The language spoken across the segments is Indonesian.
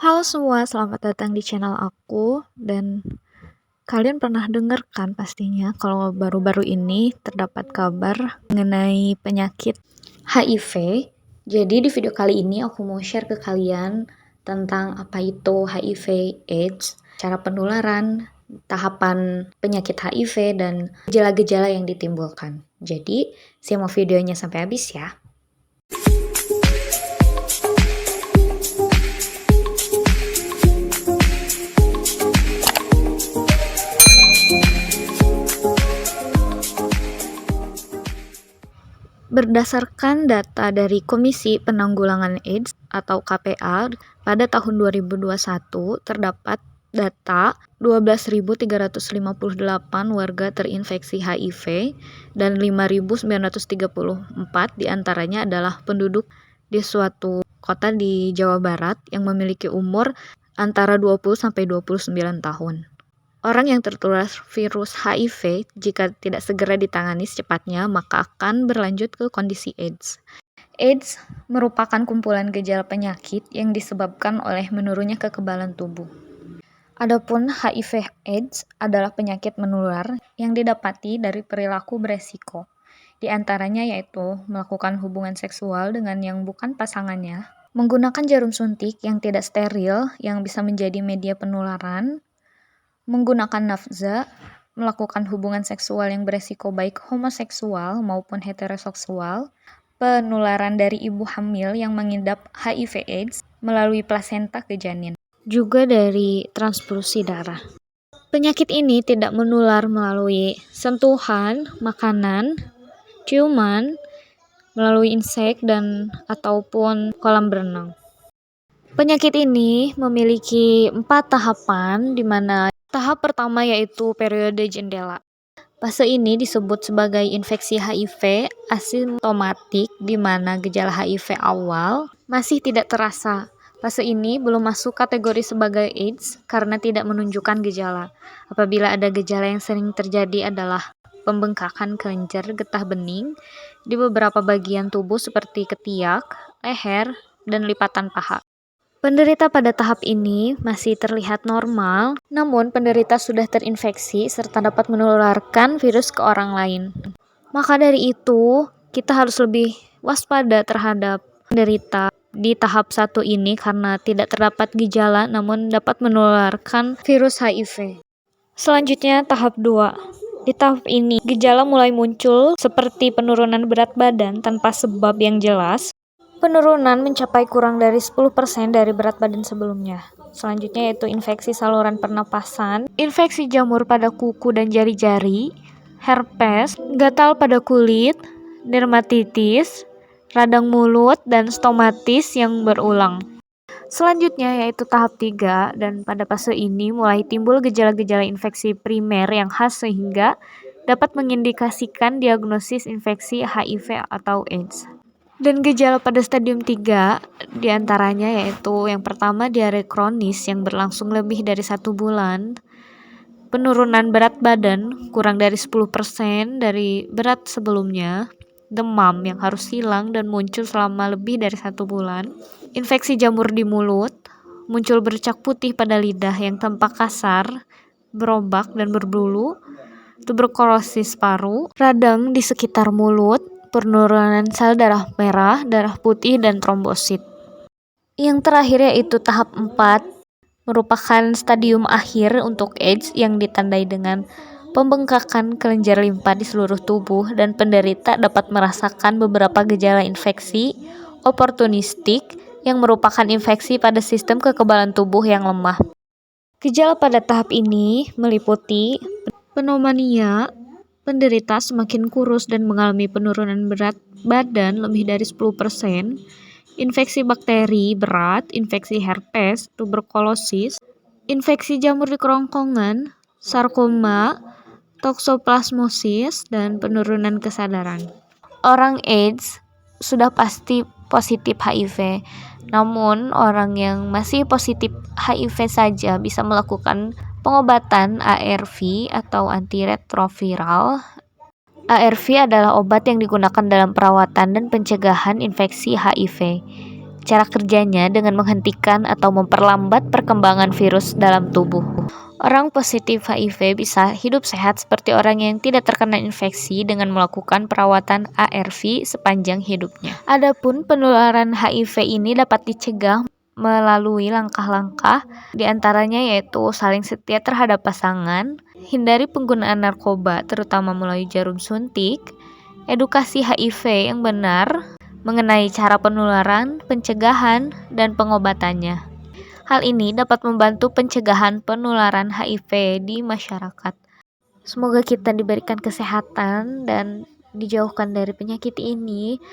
Halo semua, selamat datang di channel aku. Dan kalian pernah dengar kan pastinya kalau baru-baru ini terdapat kabar mengenai penyakit HIV. Jadi di video kali ini aku mau share ke kalian tentang apa itu HIV/AIDS, cara penularan, tahapan penyakit HIV, dan gejala-gejala yang ditimbulkan. Jadi simak videonya sampai habis ya. Berdasarkan data dari Komisi Penanggulangan AIDS atau KPA, pada tahun 2021 terdapat data 12.358 warga terinfeksi HIV dan 5.934 diantaranya adalah penduduk di suatu kota di Jawa Barat yang memiliki umur antara 20 sampai 29 tahun. Orang yang tertular virus HIV jika tidak segera ditangani secepatnya maka akan berlanjut ke kondisi AIDS. AIDS merupakan kumpulan gejala penyakit yang disebabkan oleh menurunnya kekebalan tubuh. Adapun HIV/AIDS adalah penyakit menular yang didapati dari perilaku beresiko. Di antaranya yaitu melakukan hubungan seksual dengan yang bukan pasangannya, menggunakan jarum suntik yang tidak steril yang bisa menjadi media penularan, menggunakan nafza, melakukan hubungan seksual yang beresiko baik homoseksual maupun heteroseksual, penularan dari ibu hamil yang mengidap HIV/AIDS melalui plasenta ke janin, juga dari transfusi darah. Penyakit ini tidak menular melalui sentuhan, makanan, ciuman, melalui insek dan ataupun kolam berenang. Penyakit ini memiliki 4 tahapan, di mana tahap pertama yaitu periode jendela. Fase ini disebut sebagai infeksi HIV asimptomatik, di mana gejala HIV awal masih tidak terasa. Fase ini belum masuk kategori sebagai AIDS karena tidak menunjukkan gejala. Apabila ada gejala yang sering terjadi adalah pembengkakan kelenjar getah bening di beberapa bagian tubuh seperti ketiak, leher, dan lipatan paha. Penderita pada tahap ini masih terlihat normal, namun penderita sudah terinfeksi serta dapat menularkan virus ke orang lain. Maka dari itu, kita harus lebih waspada terhadap penderita di tahap 1 ini karena tidak terdapat gejala namun dapat menularkan virus HIV. Selanjutnya tahap 2. Di tahap ini, gejala mulai muncul seperti penurunan berat badan tanpa sebab yang jelas. Penurunan mencapai kurang dari 10% dari berat badan sebelumnya. Selanjutnya yaitu infeksi saluran pernapasan, infeksi jamur pada kuku dan jari-jari, herpes, gatal pada kulit, dermatitis, radang mulut, dan stomatis yang berulang. Selanjutnya yaitu tahap 3, dan pada fase ini mulai timbul gejala-gejala infeksi primer yang khas sehingga dapat mengindikasikan diagnosis infeksi HIV atau AIDS. Dan gejala pada stadium 3 diantaranya yaitu yang pertama diare kronis yang berlangsung lebih dari 1 bulan, penurunan berat badan kurang dari 10% dari berat sebelumnya, demam yang harus hilang dan muncul selama lebih dari 1 bulan, infeksi jamur di mulut, muncul bercak putih pada lidah yang tampak kasar, berobak dan berbulu, tuberkulosis paru, radang di sekitar mulut, penurunan sel darah merah, darah putih, dan trombosit. Yang terakhir yaitu tahap 4, merupakan stadium akhir untuk AIDS yang ditandai dengan pembengkakan kelenjar limpa di seluruh tubuh dan penderita dapat merasakan beberapa gejala infeksi oportunistik yang merupakan infeksi pada sistem kekebalan tubuh yang lemah. Gejala pada tahap ini meliputi pneumonia, penderita semakin kurus dan mengalami penurunan berat badan lebih dari 10%, infeksi bakteri berat, infeksi herpes, tuberkulosis, infeksi jamur di kerongkongan, sarkoma, toksoplasmosis, dan penurunan kesadaran. Orang AIDS sudah pasti positif HIV, namun orang yang masih positif HIV saja bisa melakukan pengobatan ARV atau antiretroviral. ARV adalah obat yang digunakan dalam perawatan dan pencegahan infeksi HIV. cara kerjanya dengan menghentikan atau memperlambat perkembangan virus dalam tubuh. Orang positif HIV bisa hidup sehat seperti orang yang tidak terkena infeksi dengan melakukan perawatan ARV sepanjang hidupnya. Adapun penularan HIV ini dapat dicegah melalui langkah-langkah, diantaranya yaitu saling setia terhadap pasangan, hindari penggunaan narkoba terutama melalui jarum suntik, edukasi HIV yang benar mengenai cara penularan, pencegahan, dan pengobatannya. Hal ini dapat membantu pencegahan penularan HIV di masyarakat. Semoga kita diberikan kesehatan dan dijauhkan dari penyakit ini.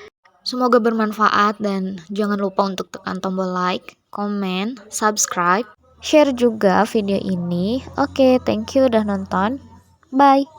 Semoga bermanfaat dan jangan lupa untuk tekan tombol like, komen, subscribe, share juga video ini. Oke, thank you udah nonton. Bye.